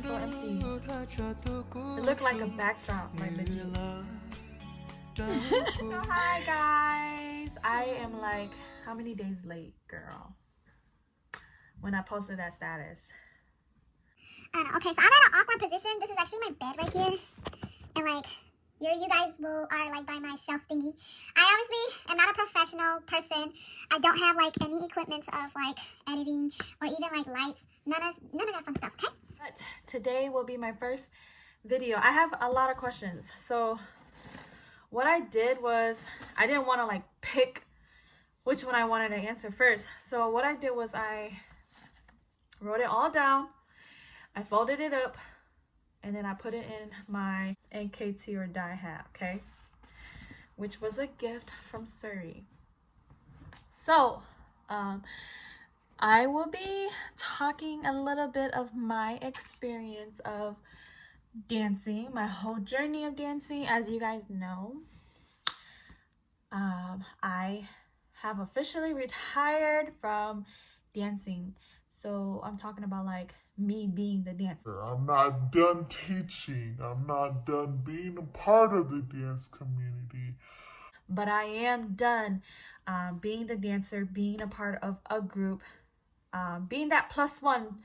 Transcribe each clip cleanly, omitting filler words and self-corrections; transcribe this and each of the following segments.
is so empty. It looked like a backdrop, my legit. So hi guys. I am like, how many days late, girl? When I posted that status. I don't know. Okay, so I'm at an awkward position. This is actually my bed right here. And like, you guys are like by my shelf thingy. I obviously am not a professional person. I don't have like any equipment of like editing or even like lights. None of that fun stuff, okay? But today will be my first video. I have a lot of questions. So what I did was, I didn't want to like pick which one I wanted to answer first. So what I did was I wrote it all down. I folded it up and then I put it in my NKT or die hat, okay? Which was a gift from Surrey. So, I will be talking a little bit of my experience of dancing, my whole journey of dancing. As you guys know, I have officially retired from dancing. So I'm talking about like me being the dancer. I'm not done teaching. I'm not done being a part of the dance community. But I am done being the dancer, being a part of a group, being that plus one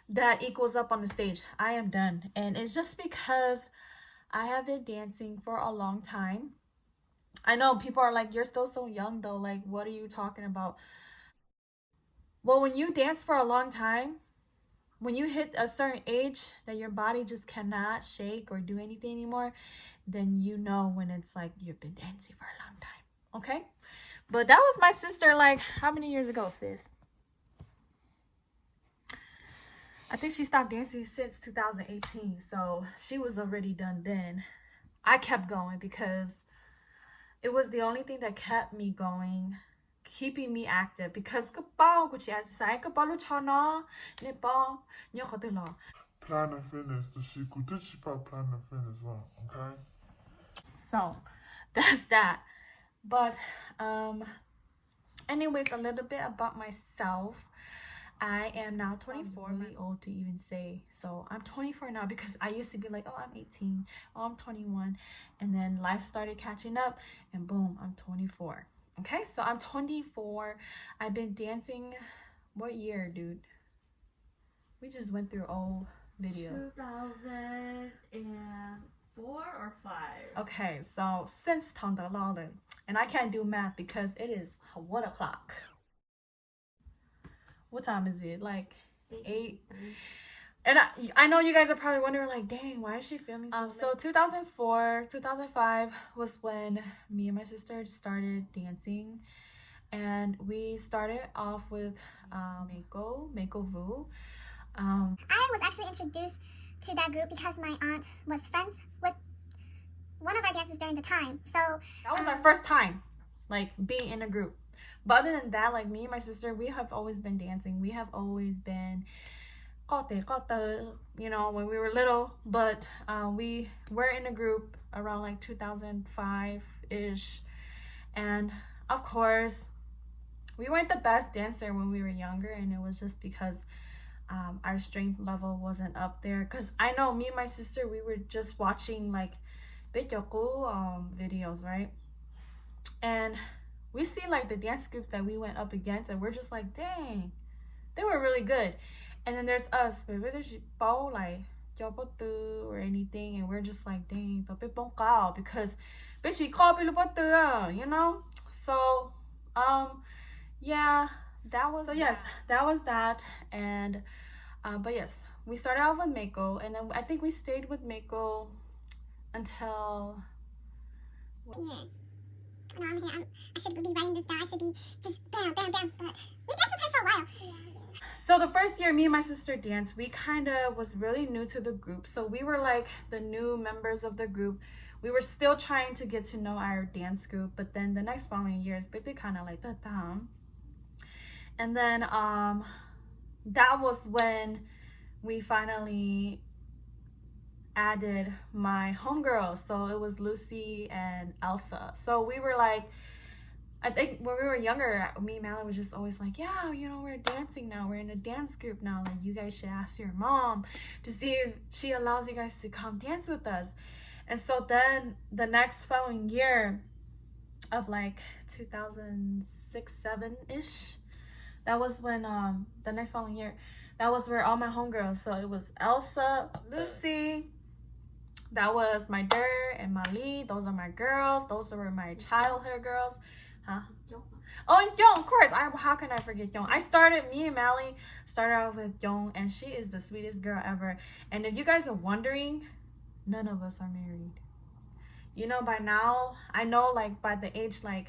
that equals up on the stage. I am done. And it's just because I have been dancing for a long time. I know people are like, you're still so young though. Like, what are you talking about? Well, when you dance for a long time, when you hit a certain age that your body just cannot shake or do anything anymore, then you know when it's like you've been dancing for a long time. Okay? But that was my sister like how many years ago, sis? I think she stopped dancing since 2018. So she was already done then. I kept going because it was the only thing that kept me going, keeping me active. Because Planet Fitness, the Shiku Dichipa Planet Fitness, okay? so that's that. But anyways, a little bit about myself. I am now 24, really old to even say. So I'm 24 now because I used to be like, oh, I'm 18, oh, I'm 21. And then life started catching up and boom, I'm 24. Okay, so I'm 24. I've been dancing, what year, dude? We just went through old video. 2004 or 5. Okay, so since Tongdalala, and I can't do math because it is 1 o'clock. What time is it? Like 8. And I know you guys are probably wondering like, dang, why is she filming so late? So 2004, 2005 was when me and my sister started dancing. And we started off with Nanvy Vue. I was actually introduced to that group because my aunt was friends with one of our dancers during the time. So that was my first time like being in a group. But other than that, like me and my sister, we have always been dancing. We have always been, you know, when we were little. But we were in a group around like 2005-ish. And of course, we weren't the best dancer when we were younger. And it was just because our strength level wasn't up there. Because I know me and my sister, we were just watching like videos, right? And we see like the dance groups that we went up against and we're just like, dang, they were really good. And then there's us, like or anything, and we're just like, dang, because you know. So yeah, that was, so yes, that was that. And but yes, we started off with Mako, and then I think we stayed with Mako until yeah. No, I'm here. I should be writing this down. I should be just bam, bam, bam. But we danced with her for a while. So the first year me and my sister danced, we kind of was really new to the group. So we were like the new members of the group. We were still trying to get to know our dance group. But then the next following years, but they kind of like that down. And then that was when we finally added my homegirls. So it was Lucy and Elsa. So we were like, I think when we were younger, me and Mallory was just always like, yeah, you know, we're dancing now. We're in a dance group now. Like, you guys should ask your mom to see if she allows you guys to come dance with us. And so then the next following year of like 2006, 7-ish, that was when, the next following year, that was where all my homegirls, so it was Elsa, Lucy, that was my Der and Mali. Those are my girls. Those were my childhood girls. Huh? Oh, and Young, of course. How can I forget Young? Me and Mally started out with Young, and she is the sweetest girl ever. And if you guys are wondering, none of us are married. You know, by now, I know, like, by the age, like,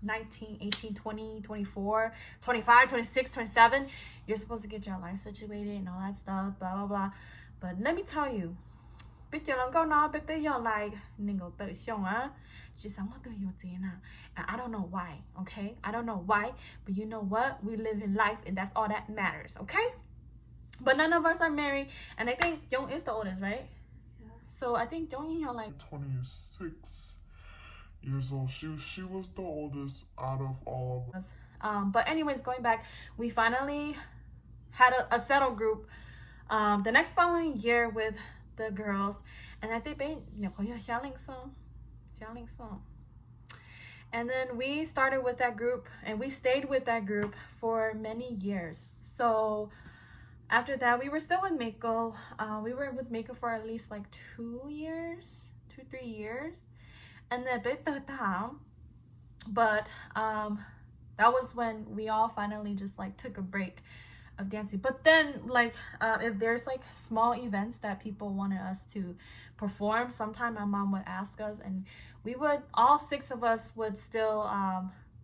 19, 18, 20, 24, 25, 26, 27, you're supposed to get your life situated and all that stuff, blah, blah, blah. But let me tell you, and I don't know why, okay? I don't know why, but you know what? We live in life, and that's all that matters, okay? But none of us are married, and I think Young is the oldest, right? Yeah. So I think Young, you know, like 26 years old. She was the oldest out of all of us. But anyways, going back, we finally had a settled group the next following year with the girls, and I think and then we started with that group, and we stayed with that group for many years. So after that, we were still with Mako. We were with Mako for at least like 3 years, and then but that was when we all finally just like took a break of dancing. But then, like, if there's like small events that people wanted us to perform, sometime my mom would ask us, and we would, all 6 of us would still,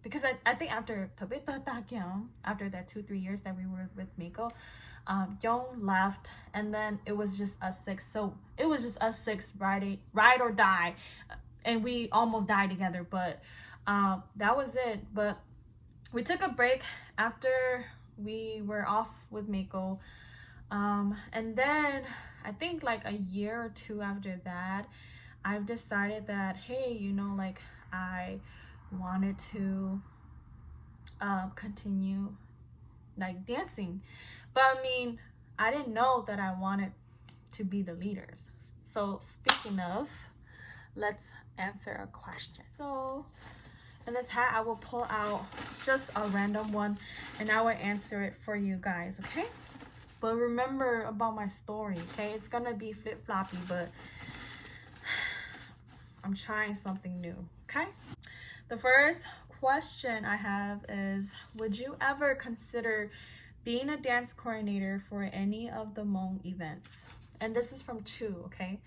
because I think after that 2-3 years that we were with Mako, Young left, and then it was just us 6. So it was just us 6, ride or die, and we almost died together. But that was it. But we took a break after we were off with Mako, and then I think like a year or 2 after that, I've decided that, hey, you know, like, I wanted to continue like dancing, but I mean, I didn't know that I wanted to be the leaders. So speaking of, let's answer a question. So in this hat, I will pull out just a random one, and I will answer it for you guys, okay? But remember about my story, okay? It's gonna be flip-floppy, but I'm trying something new, okay? The first question I have is, would you ever consider being a dance coordinator for any of the Hmong events? And this is from Chu, okay?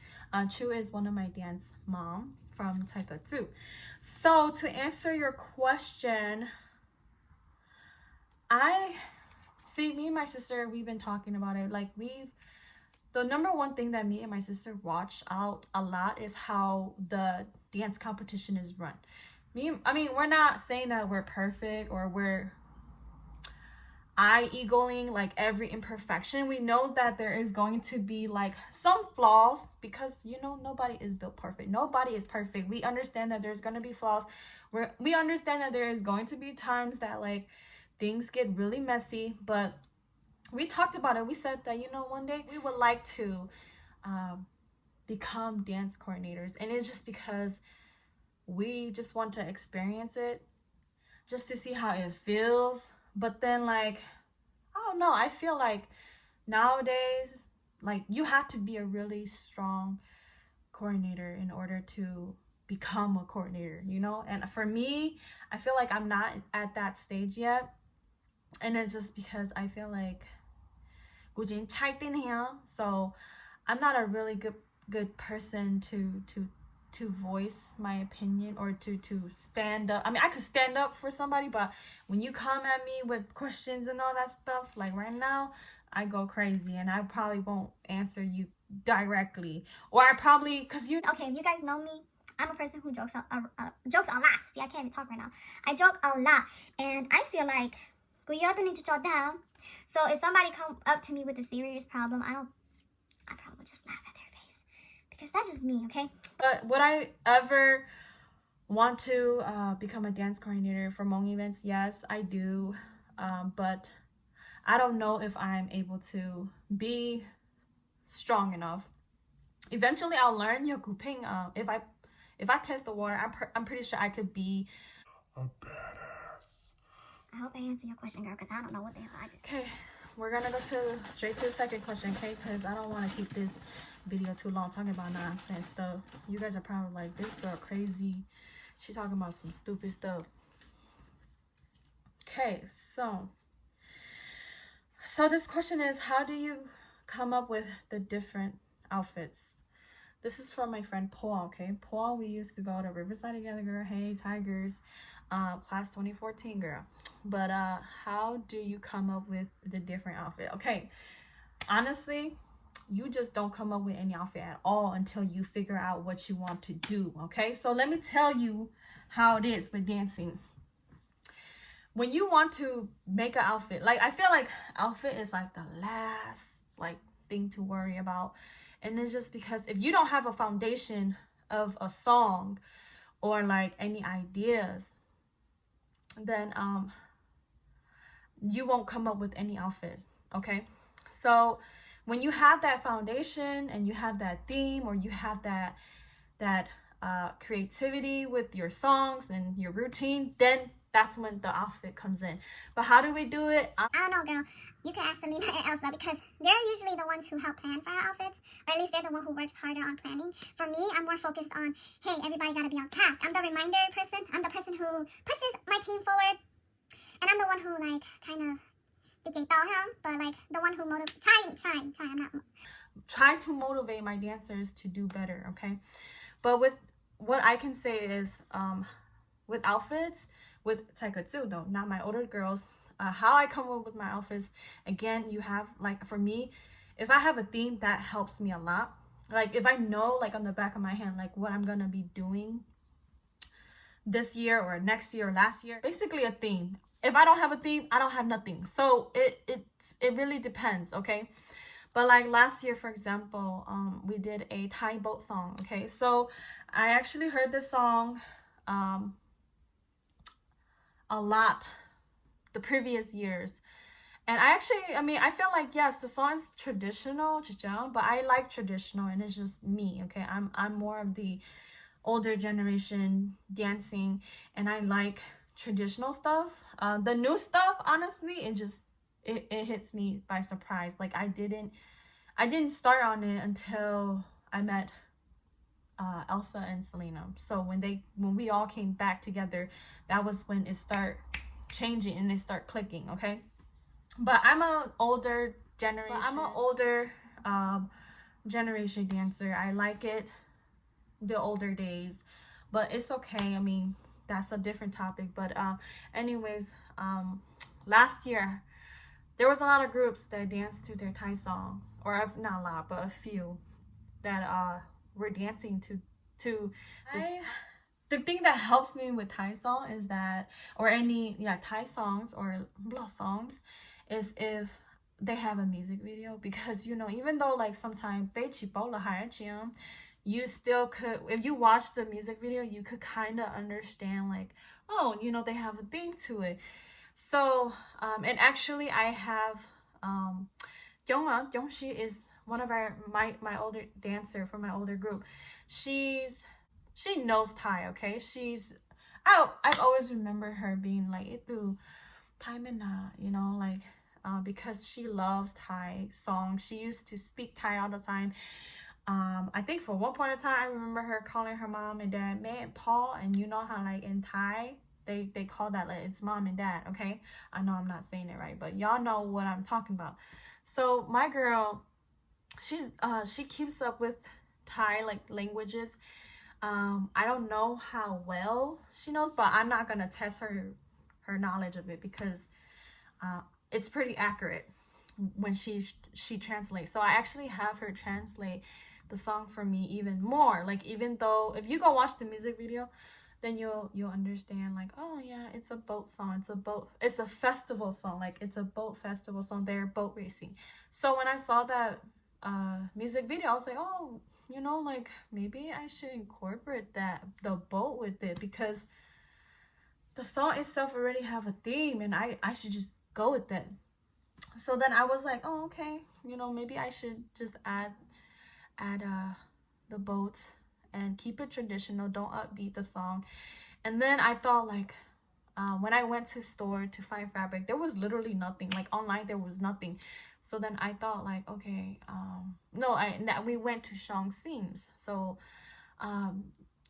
Chu is one of my dance mom from Taekatsu. So to answer your question, me and my sister, we've been talking about it. Like, the number one thing that me and my sister watch out a lot is how the dance competition is run. We're not saying that we're perfect or we're egoing like every imperfection. We know that there is going to be like some flaws, because, you know, nobody is built perfect. Nobody is perfect. We understand that there's going to be flaws. We understand that there is going to be times that like things get really messy, but we talked about it. We said that, you know, one day we would like to become dance coordinators, and it's just because we just want to experience it, just to see how it feels. But then, like, I don't know, I feel like nowadays, like, you have to be a really strong coordinator in order to become a coordinator, you know? And for me, I feel like I'm not at that stage yet. And it's just because I feel like so I'm not a really good person to voice my opinion or to stand up. I mean, I could stand up for somebody, but when you come at me with questions and all that stuff, like right now, I go crazy, and I probably won't answer you directly, or I probably, because you... Okay, if you guys know me, I'm a person who jokes a lot. See, I can't even talk right now. I joke a lot, and I feel like need to jot down. So if somebody come up to me with a serious problem, I probably just laugh at their face, because that's just me, okay? But would I ever want to become a dance coordinator for Hmong events. Yes, I do, but I don't know if I'm able to be strong enough. Eventually I'll learn Yokuping. If I test the water, I'm pretty sure I could be a badass. I hope I answer your question, girl, because I don't know what the hell I just... Okay, we're gonna go straight to the second question, okay? Because I don't want to keep this video too long talking about nonsense stuff. You guys are probably like, this girl crazy. She talking about some stupid stuff. Okay, so this question is, how do you come up with the different outfits? This is from my friend Paul, okay? Paul, we used to go to Riverside together, girl. Hey, Tigers, class 2014, girl. But how do you come up with the different outfit? Okay, honestly, you just don't come up with any outfit at all until you figure out what you want to do, okay? So let me tell you how it is with dancing. When you want to make an outfit, like, I feel like outfit is like the last like thing to worry about. And it's just because if you don't have a foundation of a song or like any ideas, then you won't come up with any outfit, okay? So when you have that foundation and you have that theme, or you have that creativity with your songs and your routine, then that's when the outfit comes in. But how do we do it? I don't know, girl. You can ask Selena and Elsa, because they're usually the ones who help plan for our outfits, or at least they're the one who works harder on planning. For me, I'm more focused on, hey, everybody gotta be on task. I'm the reminder person. I'm the person who pushes my team forward, and I'm the one who like kind of but like the one who try to motivate my dancers to do better, okay? But with what I can say is, with outfits, with taikatsu though, not my older girls, how I come up with my outfits, again, you have, like, for me, if I have a theme, that helps me a lot. Like, if I know, like, on the back of my hand, like, what I'm gonna be doing this year or next year or last year, basically a theme. If I don't have a theme, I don't have nothing. So it really depends, okay? But like last year, for example, we did a Thai boat song, okay? So I actually heard this song a lot the previous years. And I feel like, yes, the song is traditional, but I like traditional, and it's just me, okay? I'm more of the older generation dancing, and I like traditional stuff. The new stuff, honestly, it hits me by surprise. Like, I didn't start on it until I met Elsa and Selena. So when we all came back together, that was when it started changing and it started clicking, okay? But I'm an older generation dancer. I like it, the older days, but it's okay. I mean, that's a different topic. But anyways, last year there was a lot of groups that danced to their Thai songs, or not a lot, but a few that were dancing to the thing that helps me with Thai song is that, or any Thai songs or blah songs, is if they have a music video. Because, you know, even though like sometimes you still could, if you watch the music video, you could kind of understand, like, oh, you know, they have a theme to it. So and actually I have She is one of my older dancer from my older group. She knows Thai, okay? I've always remembered her being like itu Thai Mena, you know, like because she loves Thai songs. She used to speak Thai all the time. I think for one point in time, I remember her calling her mom and dad "Mẹ and Paul," and you know how like in Thai they call that, like, it's mom and dad, okay? I know I'm not saying it right, but y'all know what I'm talking about. So my girl, she keeps up with Thai like languages. I don't know how well she knows, but I'm not gonna test her knowledge of it, because it's pretty accurate when she translates. So I actually have her translate the song for me even more. Like, even though if you go watch the music video, then you'll understand, like, oh yeah, it's a boat song, it's a festival song, like it's a boat festival song, they're boat racing. So when I saw that music video, I was like, oh, you know, like maybe I should incorporate the boat with it, because the song itself already have a theme, and I should just go with it. So then I was like, oh, okay, you know, maybe I should just add the boats and keep it traditional, don't upbeat the song. And then I thought, like, when I went to store to find fabric, there was literally nothing. Like online, there was nothing. So then I thought, like, okay, we went to Shang Seams. So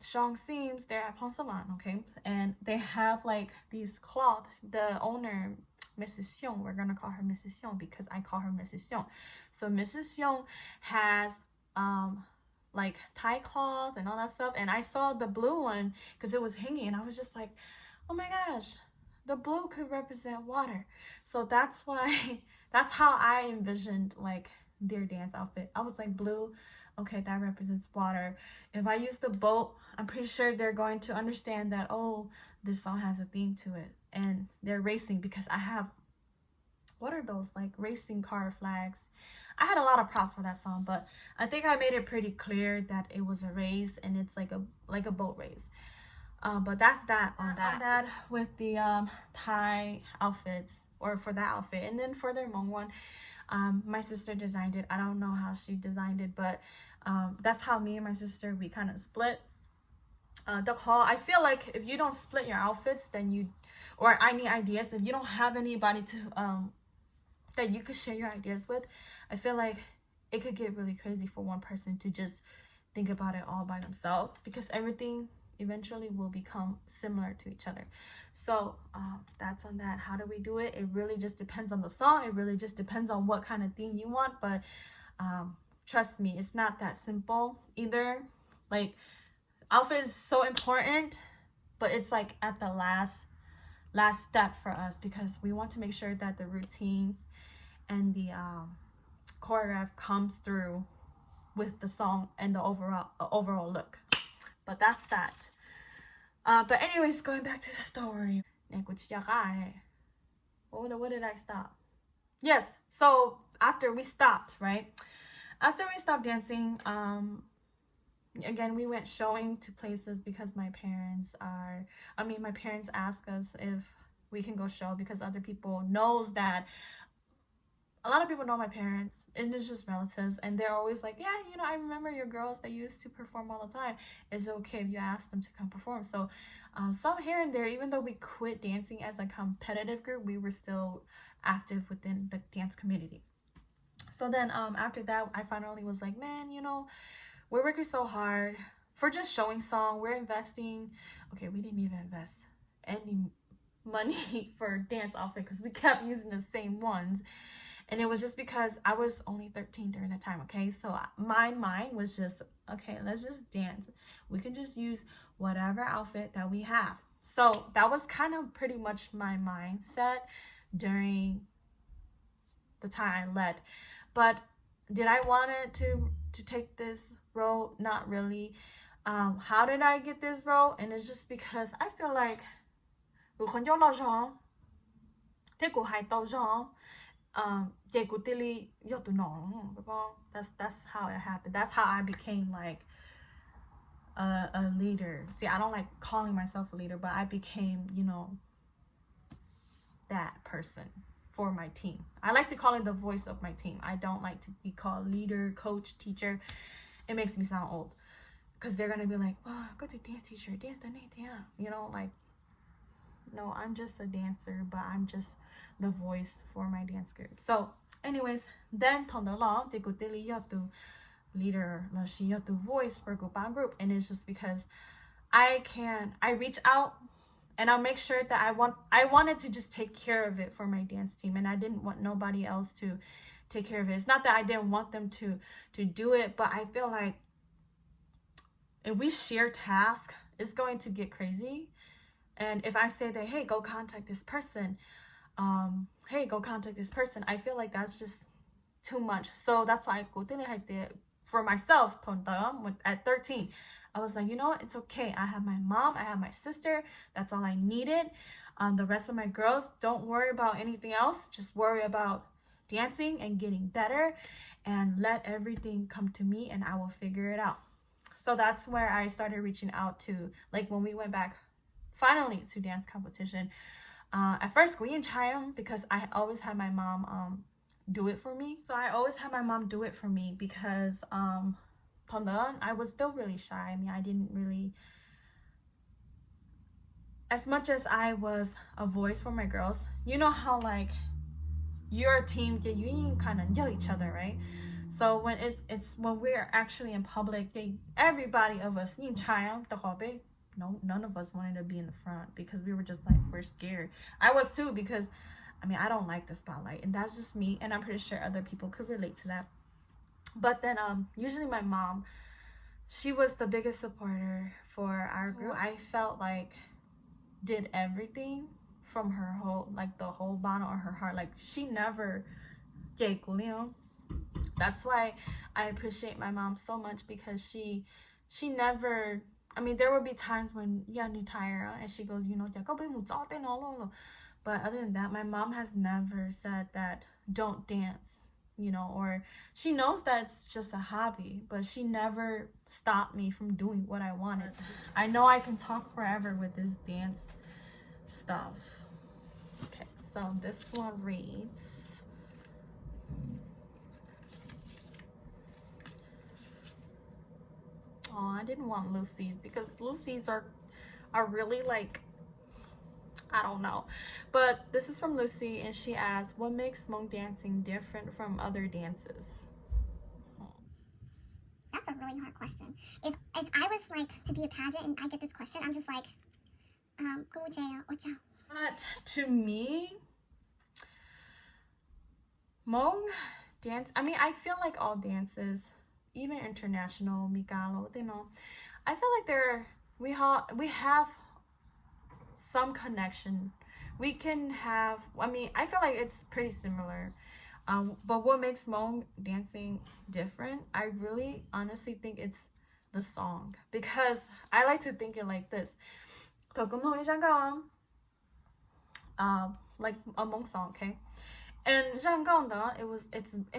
Shang Seams, they're at Ponsalon, okay, and they have like these cloth. The owner, Mrs. Xiong, we're gonna call her Mrs. Xiong because I call her Mrs. Xiong. So Mrs. Xiong has like Thai cloth and all that stuff, and I saw the blue one because it was hanging, and I was just like, oh my gosh, the blue could represent water. So that's why that's how I envisioned like their dance outfit. I was like, blue, okay, that represents water. If I use the boat, I'm pretty sure they're going to understand that, oh, this song has a theme to it, and they're racing because I have, what are those, like racing car flags. I had a lot of props for that song, but I think I made it pretty clear that it was a race, and it's like a boat race. But that's that on that with the Thai outfits, or for that outfit. And then for the Hmong one, my sister designed it. I don't know how she designed it, but that's how me and my sister, we kind of split the call. I feel like if you don't split your outfits, then you, or I need ideas, if you don't have anybody to that you could share your ideas with, I feel like it could get really crazy for one person to just think about it all by themselves, because everything eventually will become similar to each other. So that's on that. How do we do it? It really just depends on the song. It really just depends on what kind of theme you want. But trust me, it's not that simple either. Like, outfit is so important, but it's like at the last step for us, because we want to make sure that the routines and the choreograph comes through with the song and the overall look. But that's that. But anyways, going back to the story. What did I stop? Yes, so after we stopped, right? After we stopped dancing, again, we went showing to places because my parents asked us if we can go show, because other people knows that a lot of people know my parents, and it's just relatives, and they're always like, yeah, you know, I remember your girls that used to perform all the time. Is it okay if you ask them to come perform? So some here and there, even though we quit dancing as a competitive group, we were still active within the dance community. So then after that, I finally was like, man, you know, we're working so hard for just showing song. We're investing. Okay, we didn't even invest any money for dance outfit because we kept using the same ones. And it was just because I was only 13 during the time, okay? So my mind was just, okay, let's just dance. We can just use whatever outfit that we have. So that was kind of pretty much my mindset during the time I led. But did I want it to take this role? Not really. How did I get this role? And it's just because I feel like that's how it happened. That's how I became like a leader. See, I don't like calling myself a leader, but I became, you know, that person for my team. I like to call it the voice of my team. I don't like to be called leader, coach, teacher. It makes me sound old, because they're gonna be like, oh, go to dance teacher, dance the name, you know, like, no, I'm just a dancer, but I'm just the voice for my dance group. So anyways, then leader, the voice for group, and it's just because I reach out and I'll make sure that I wanted to just take care of it for my dance team, and I didn't want nobody else to take care of it. It's not that I didn't want them to do it, but I feel like if we share tasks, it's going to get crazy. And if I say that, hey, go contact this person, I feel like that's just too much. So that's why I did for myself at 13. I was like, you know what? It's okay. I have my mom. I have my sister. That's all I needed. The rest of my girls, don't worry about anything else. Just worry about dancing and getting better and let everything come to me and I will figure it out. So that's where I started reaching out to, like when we went back finally to dance competition. At first, because I always had my mom do it for me. So I always had my mom do it for me because I was still really shy. I mean, I didn't really, as much as I was a voice for my girls, you know how like your team you kind of yell each other, right? So when it's when we're actually in public, everybody of us, none of us wanted to be in the front because we were just like, we're scared. I was too, because I mean, I don't like the spotlight, and that's just me, and I'm pretty sure other people could relate to that. But then usually my mom, she was the biggest supporter for our group. I felt like did everything from her whole, like the whole bottom of her heart. Like she never that's why I appreciate my mom so much, because she never, I mean, there would be times when and she goes, but other than that, my mom has never said that don't dance, or she knows that it's just a hobby, but she never stopped me from doing what I wanted. I know I can talk forever with this dance stuff. Okay, so this one reads, oh, I didn't want Lucy's because Lucy's are really like, I don't know. But this is from Lucy, and she asks, what makes Hmong dancing different from other dances? That's a really hard question. If I was like to be a pageant and I get this question, I'm just like, But to me, Hmong dance, I mean, I feel like all dances, even international, Migalo, I feel like we have some connection. We can have, I mean, I feel like it's pretty similar. But what makes Hmong dancing different, I really honestly think it's the song. Because I like to think it like this. Like a Hmong song, okay? And it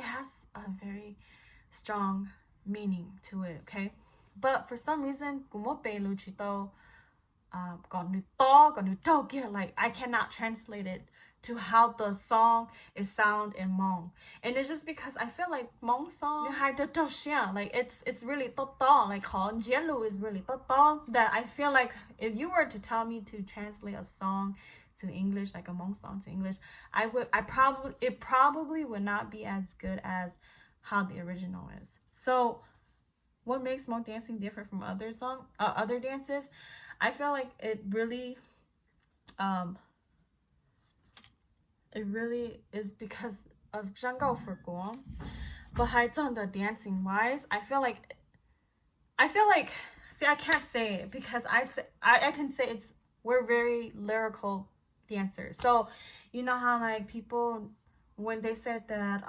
has a very strong meaning to it, okay? But for some reason, like I cannot translate it to how the song is sound in Hmong. And it's just because I feel like Hmong song like it's really like is really that I feel like if you were to tell me to translate a song to English, like a Hmong song to English, it probably would not be as good as how the original is. So what makes Hmong dancing different from other dances? I feel like it really is because of Zhangao for Guam. But the dancing wise, I feel like see, I can't say it because I can say we're very lyrical dancers. So you know how like people, when they said that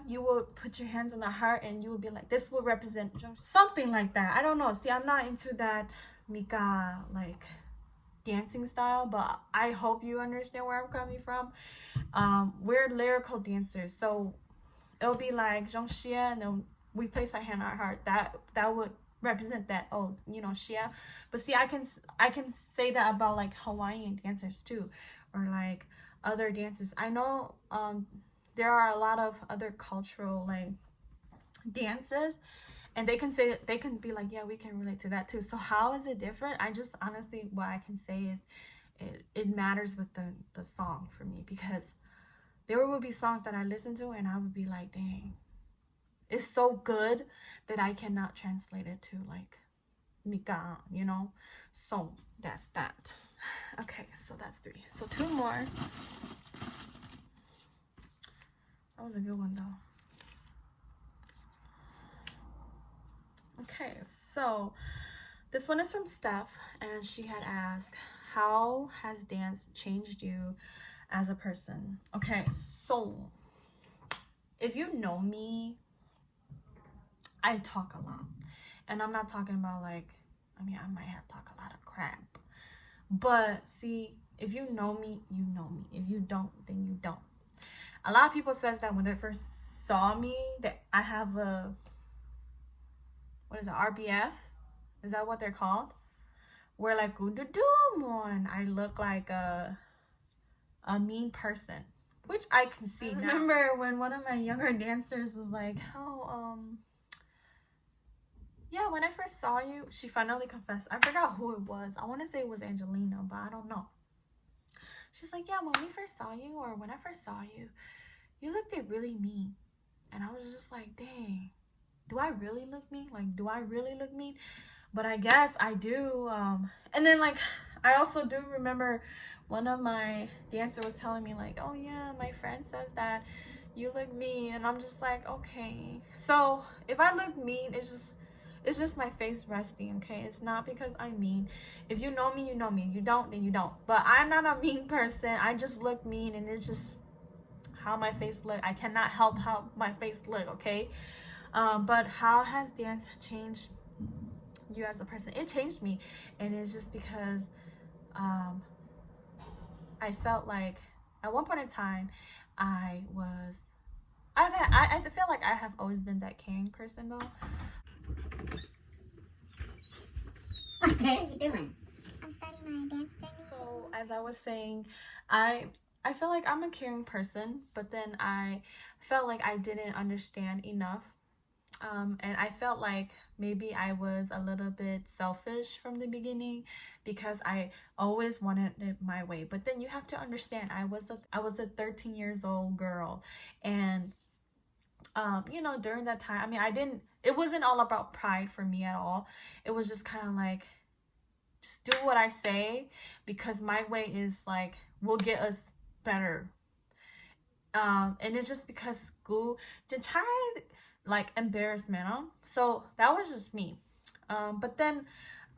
you will put your hands on the heart and you will be like, this will represent something like that. I don't know. See, I'm not into that Mika like dancing style, but I hope you understand where I'm coming from. We're lyrical dancers, so it'll be like Zhongxia, and then we place our hand on our heart. That would represent that, oh, Xia. But see, I can say that about like Hawaiian dancers too, or like other dances. I know there are a lot of other cultural like dances, and they can be like, yeah, we can relate to that too. So how is it different? I just honestly, what I can say is it matters with the song for me, because there will be songs that I listen to and I would be like, dang, it's so good that I cannot translate it to like Mika, So that's that. Okay, so that's 3. So 2 more. That was a good one though. Okay, so this one is from Steph, and she had asked, how has dance changed you as a person? Okay, so if you know me, I talk a lot. And I'm not talking about like, I mean, I might have talked a lot of crap. But see, If you know me, you know me. If you don't, then you don't. A lot of people says that when they first saw me, that I have a, what is it, RBF? Is that what they're called? Where like, one, I look like a mean person, which I can see. I remember when one of my younger dancers was like, oh, yeah, when I first saw you, she finally confessed. I forgot who it was. I want to say it was Angelina, but I don't know. She's like, yeah, when we first saw you, or when I first saw you, you looked really mean. And I was just like, dang, do I really look mean? Like, do I really look mean? But I guess I do. And then like, I also do remember one of my dancers was telling me like, oh yeah, my friend says that you look mean. And I'm just like, okay. So if I look mean, it's just my face resting, okay? It's not because I'm mean. If you know me, you know me. If you don't, then you don't. But I'm not a mean person. I just look mean, and it's just how my face look. I cannot help how my face look, okay? But how has dance changed you as a person? It changed me, and it's just because I felt like at one point in time I feel like I have always been that caring person though. What are you doing? I'm starting my dance journey. So as I was saying, I feel like I'm a caring person, but then I felt like I didn't understand enough. And I felt like maybe I was a little bit selfish from the beginning because I always wanted it my way. But then you have to understand, I was a 13 years old girl, and you know, during that time, I mean, it wasn't all about pride for me at all. It was just kind of like, just do what I say because my way is like will get us better. And it's just because school to try like embarrassment. So that was just me. But then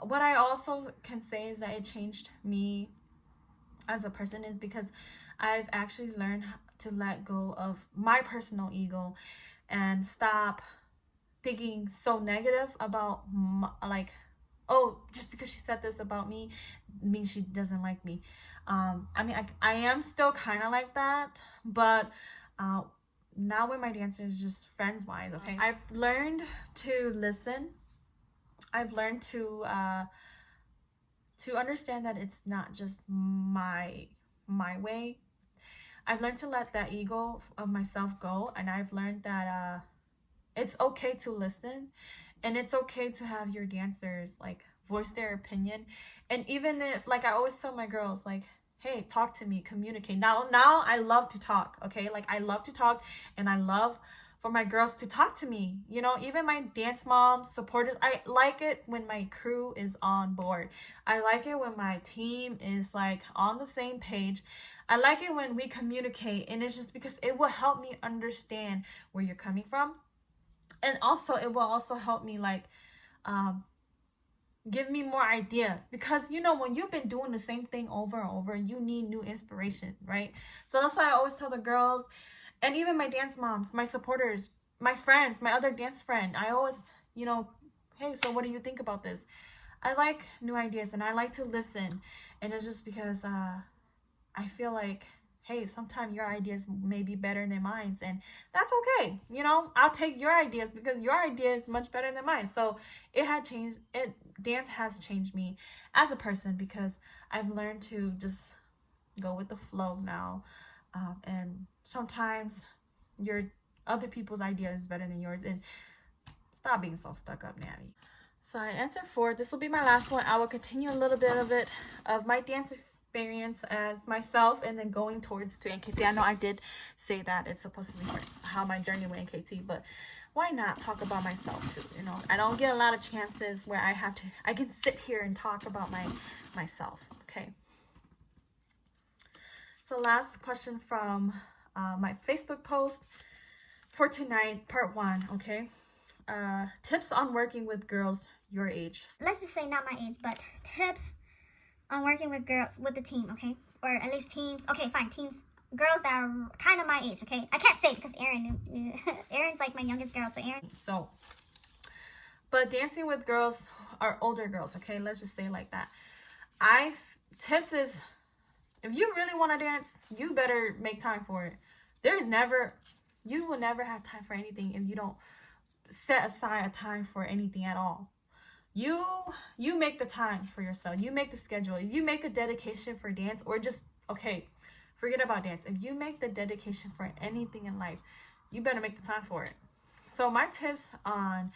what I also can say is that it changed me as a person is because I've actually learned to let go of my personal ego and stop thinking so negative about like, oh, just because she said this about me means she doesn't like me. I mean, I am still kind of like that, but now with my dancers, just friends wise, okay, I've learned to listen. I've learned to understand that it's not just my way. I've learned to let that ego of myself go, and I've learned that it's okay to listen, and it's okay to have your dancers like voice their opinion. And even if, like I always tell my girls, like, hey, talk to me, communicate. Now I love to talk, okay? Like I love to talk, and I love for my girls to talk to me. You know, even my dance moms, supporters, I like it when my crew is on board. I like it when my team is like on the same page. I like it when we communicate, and it's just because it will help me understand where you're coming from. And also it will also help me like give me more ideas, because you know when you've been doing the same thing over and over, you need new inspiration, right? So that's why I always tell the girls, and even my dance moms, my supporters, my friends, my other dance friend, I always, you know, hey, so what do you think about this? I like new ideas, and I like to listen. And it's just because I feel like, hey, sometimes your ideas may be better than mine, and that's okay. You know, I'll take your ideas because your idea is much better than mine. So it had changed. Dance has changed me as a person because I've learned to just go with the flow now. And sometimes your other people's idea is better than yours, and stop being so stuck up, Nanny. So I answered 4. This will be my last one. I will continue a little bit of my dance experience as myself, and then going towards to NKT. I know I did say that it's supposed to be how my journey with NKT, but why not talk about myself too? You know, I don't get a lot of chances where I can sit here and talk about myself. Okay. So last question from my Facebook post for tonight, part 1. Okay. Tips on working with girls your age. Let's just say not my age, but tips on working with girls with the team, okay? Or at least teams. Okay, fine, teams. Girls that are kind of my age, okay? I can't say because Aaron knew. Aaron's like my youngest girl, so Aaron. So, but dancing with girls are older girls, okay? Let's just say like that. Tips is If you really want to dance, you better make time for it. You will never have time for anything if you don't set aside a time for anything at all. You make the time for yourself. You make the schedule. If you make a dedication for dance, or just, okay, forget about dance. If you make the dedication for anything in life, you better make the time for it. So my tips on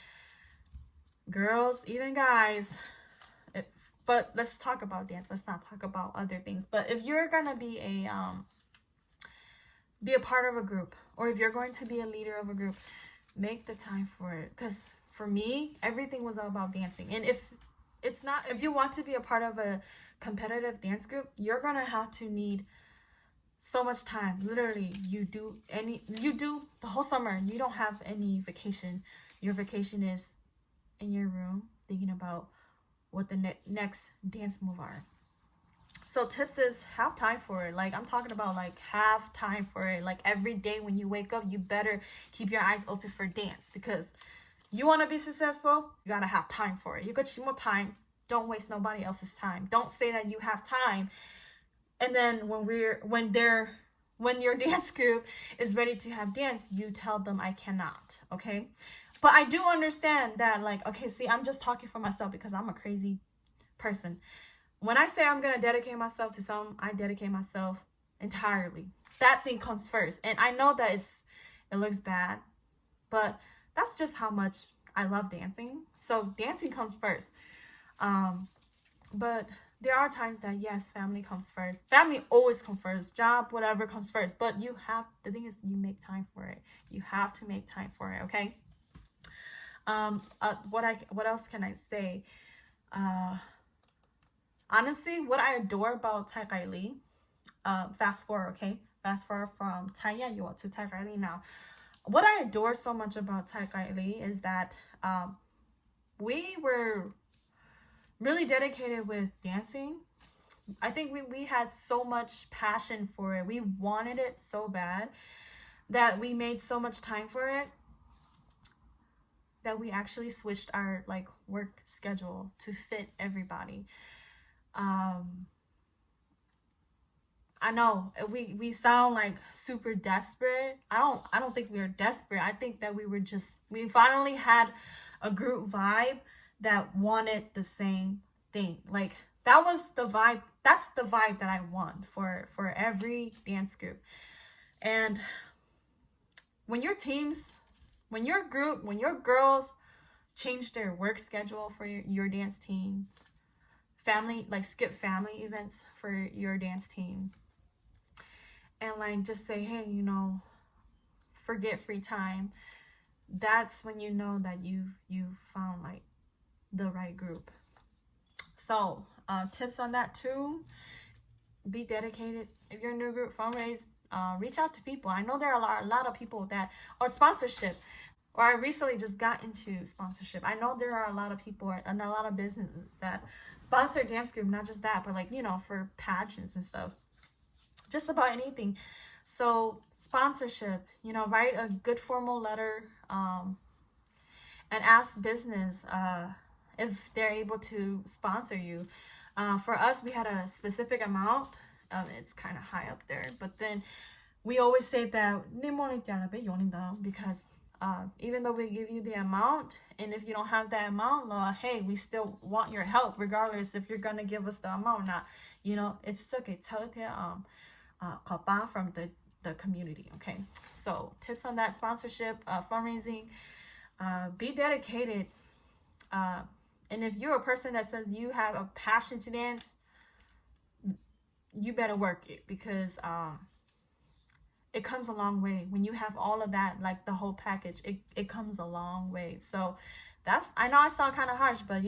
girls, even guys, but let's talk about dance. Let's not talk about other things. But if you're gonna be a part of a group, or if you're going to be a leader of a group, make the time for it. Because for me, everything was all about dancing. And if you want to be a part of a competitive dance group, you're gonna have to need so much time. Literally, you do the whole summer, you don't have any vacation. Your vacation is in your room thinking about what the next dance move are. So tips is have time for it. Like, I'm talking about, like, have time for it. Like, every day when you wake up, you better keep your eyes open for dance, because you want to be successful, you gotta have time for it. You got more time. Don't waste nobody else's time. Don't say that you have time, and then when your dance group is ready to have dance, you tell them I cannot. Okay, but I do understand that, like, okay, see, I'm just talking for myself because I'm a crazy person. When I say I'm gonna dedicate myself to something, I dedicate myself entirely. That thing comes first, and I know that it looks bad, but that's just how much I love dancing. So dancing comes first. But there are times that, yes, family comes first. Family always comes first. Job, whatever, comes first. But the thing is, you make time for it. You have to make time for it, okay? What else can I say? Honestly, what I adore about Tai Kai Li, fast forward, okay? Fast forward from Tai Yan Yuo to Tai Kai Li now. What I adore so much about Tai Kai Li is that we were really dedicated with dancing. I think we had so much passion for it. We wanted it so bad that we made so much time for it that we actually switched our, like, work schedule to fit everybody. I know we sound like super desperate. I don't think we were desperate. I think that we finally had a group vibe that wanted the same thing. Like, that was the vibe. That's the vibe that I want for every dance group. And when your girls change their work schedule for your dance team, skip family events for your dance team, and, like, just say, hey, forget free time, that's when you know that you found, like, the right group. So tips on that too: be dedicated. If you're a new group, fundraise, reach out to people. I know there are a lot of people that, or sponsorship, or I recently just got into sponsorship. I know there are a lot of people and a lot of businesses that sponsor dance group, not just that, but, like, for pageants and stuff, just about anything. So sponsorship, write a good formal letter, and ask business if they're able to sponsor you. For us, we had a specific amount. It's kind of high up there, but then we always say that because even though we give you the amount, and if you don't have that amount, hey, we still want your help regardless if you're gonna give us the amount or not. It's okay. Tell it from the community. Okay, so tips on that: sponsorship, fundraising, be dedicated, and if you're a person that says you have a passion to dance, you better work it, because it comes a long way when you have all of that, like the whole package. It comes a long way. So I know I sound kind of harsh, but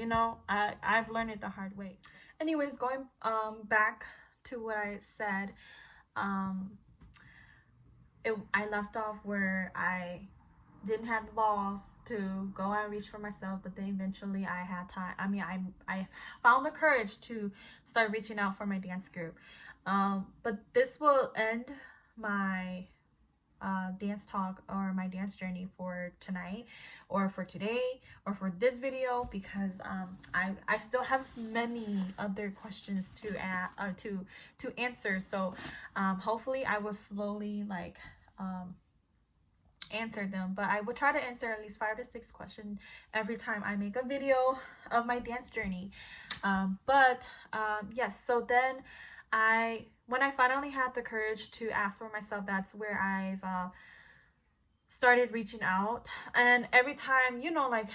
I've learned it the hard way. Anyways, going back to what I said, I left off where I didn't have the balls to go and reach for myself, but then eventually I had time. I found the courage to start reaching out for my dance group. But this will end my dance talk or my dance journey for tonight or for today or for this video, because I still have many other questions to add to answer. So hopefully I will slowly like answer them, but I will try to answer at least 5 to 6 questions every time I make a video of my dance journey. Yes, so then when I finally had the courage to ask for myself, that's where I've started reaching out. And every time, you know, like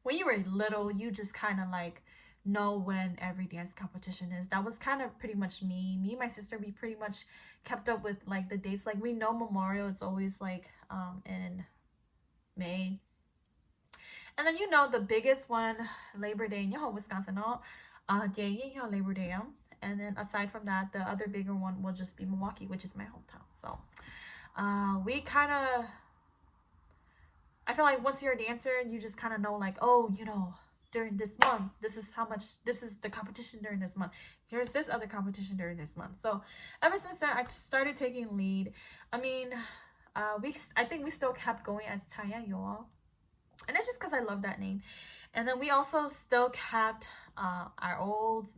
when you were little, you just kind of like know when every dance competition is. That was kind of pretty much me and my sister. We pretty much kept up with like the dates. Like we know Memorial, it's always like in May, and then you know the biggest one, Labor Day, Wisconsin, Labor Day. And then aside from that, the other bigger one will just be Milwaukee, which is my hometown. So we kind of, I feel like once you're a dancer, you just kind of know like, oh, you know, during this month, this is the competition during this month. Here's this other competition during this month. So ever since then, I started taking lead. I mean, I think we still kept going as Taya Yoa, and it's just because I love that name. And then we also still kept our old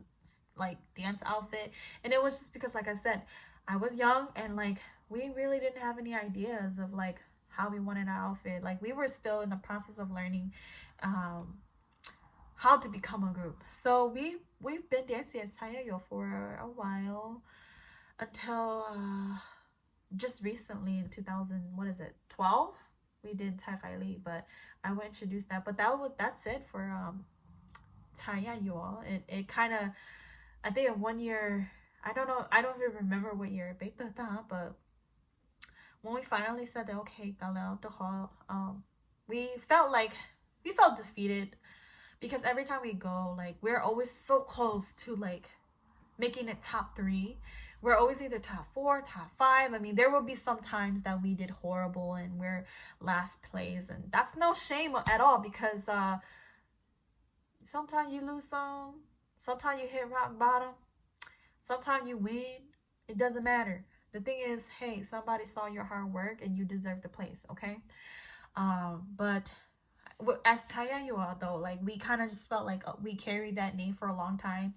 like dance outfit, and it was just because, like I said, I was young and like we really didn't have any ideas of like how we wanted our outfit. Like we were still in the process of learning how to become a group. So we've been dancing as Tayayo for a while until just recently in 2012 we did Taikaili, but I will introduce that. But that's it for Tayayo. It kind of, I think in 1 year, I don't even remember what year, but when we finally said that, okay, we felt defeated, because every time we go, like, we're always so close to like making it top 3. We're always either top 4, top 5. I mean, there will be some times that we did horrible and we're last place, and that's no shame at all, because sometimes you lose some, sometimes you hit rock bottom, sometimes you win. It doesn't matter. The thing is, hey, somebody saw your hard work and you deserve the place, okay? But as Tayayua though, like we kind of just felt like we carried that name for a long time,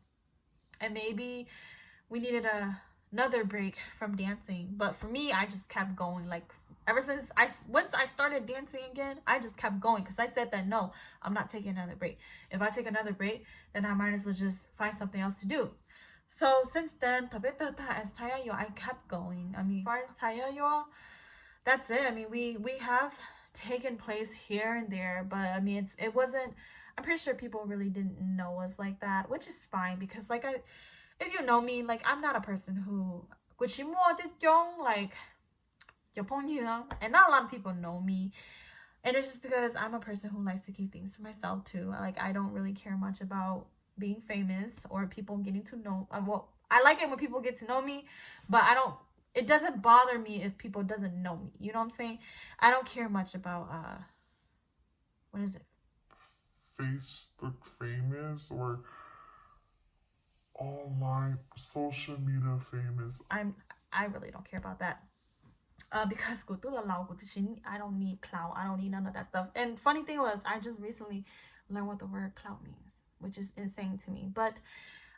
and maybe we needed another break from dancing. But for me, I just kept going. Like ever since once I started dancing again, I just kept going, because I said that no, I'm not taking another break. If I take another break, then I might as well just find something else to do. So since then, as Tayayo, I kept going. I mean, as far as Tayayo, that's it. I mean, we have taken place here and there, but I mean, it wasn't, I'm pretty sure people really didn't know us like that, which is fine, because like if you know me, like I'm not a person who like and not a lot of people know me, and it's just because I'm a person who likes to keep things to myself too. Like I don't really care much about being famous or people getting to know. Well, I like it when people get to know me, but it doesn't bother me if people doesn't know me. You know what I'm saying? I don't care much about what is it? Facebook famous or online social media famous. I really don't care about that. Because I don't need clout. I don't need none of that stuff. And funny thing was, I just recently learned what the word clout means, which is insane to me. But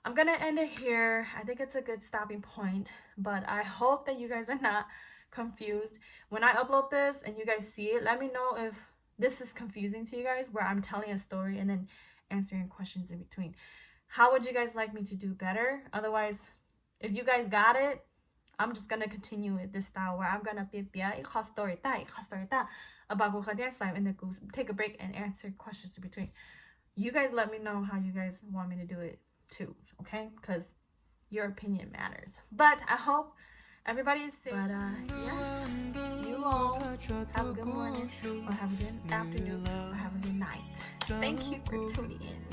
I'm gonna end it here. I think it's a good stopping point, but I hope that you guys are not confused. When I upload this and you guys see it, let me know if this is confusing to you guys, where I'm telling a story and then answering questions in between. How would you guys like me to do better? Otherwise, if you guys got it, I'm just gonna continue with this style where I'm gonna story about dance life, and then take a break and answer questions in between. You guys let me know how you guys want me to do it too, okay? Because your opinion matters. But I hope everybody is safe. But yes, you all have a good morning, or have a good afternoon, or have a good night. Thank you for tuning in.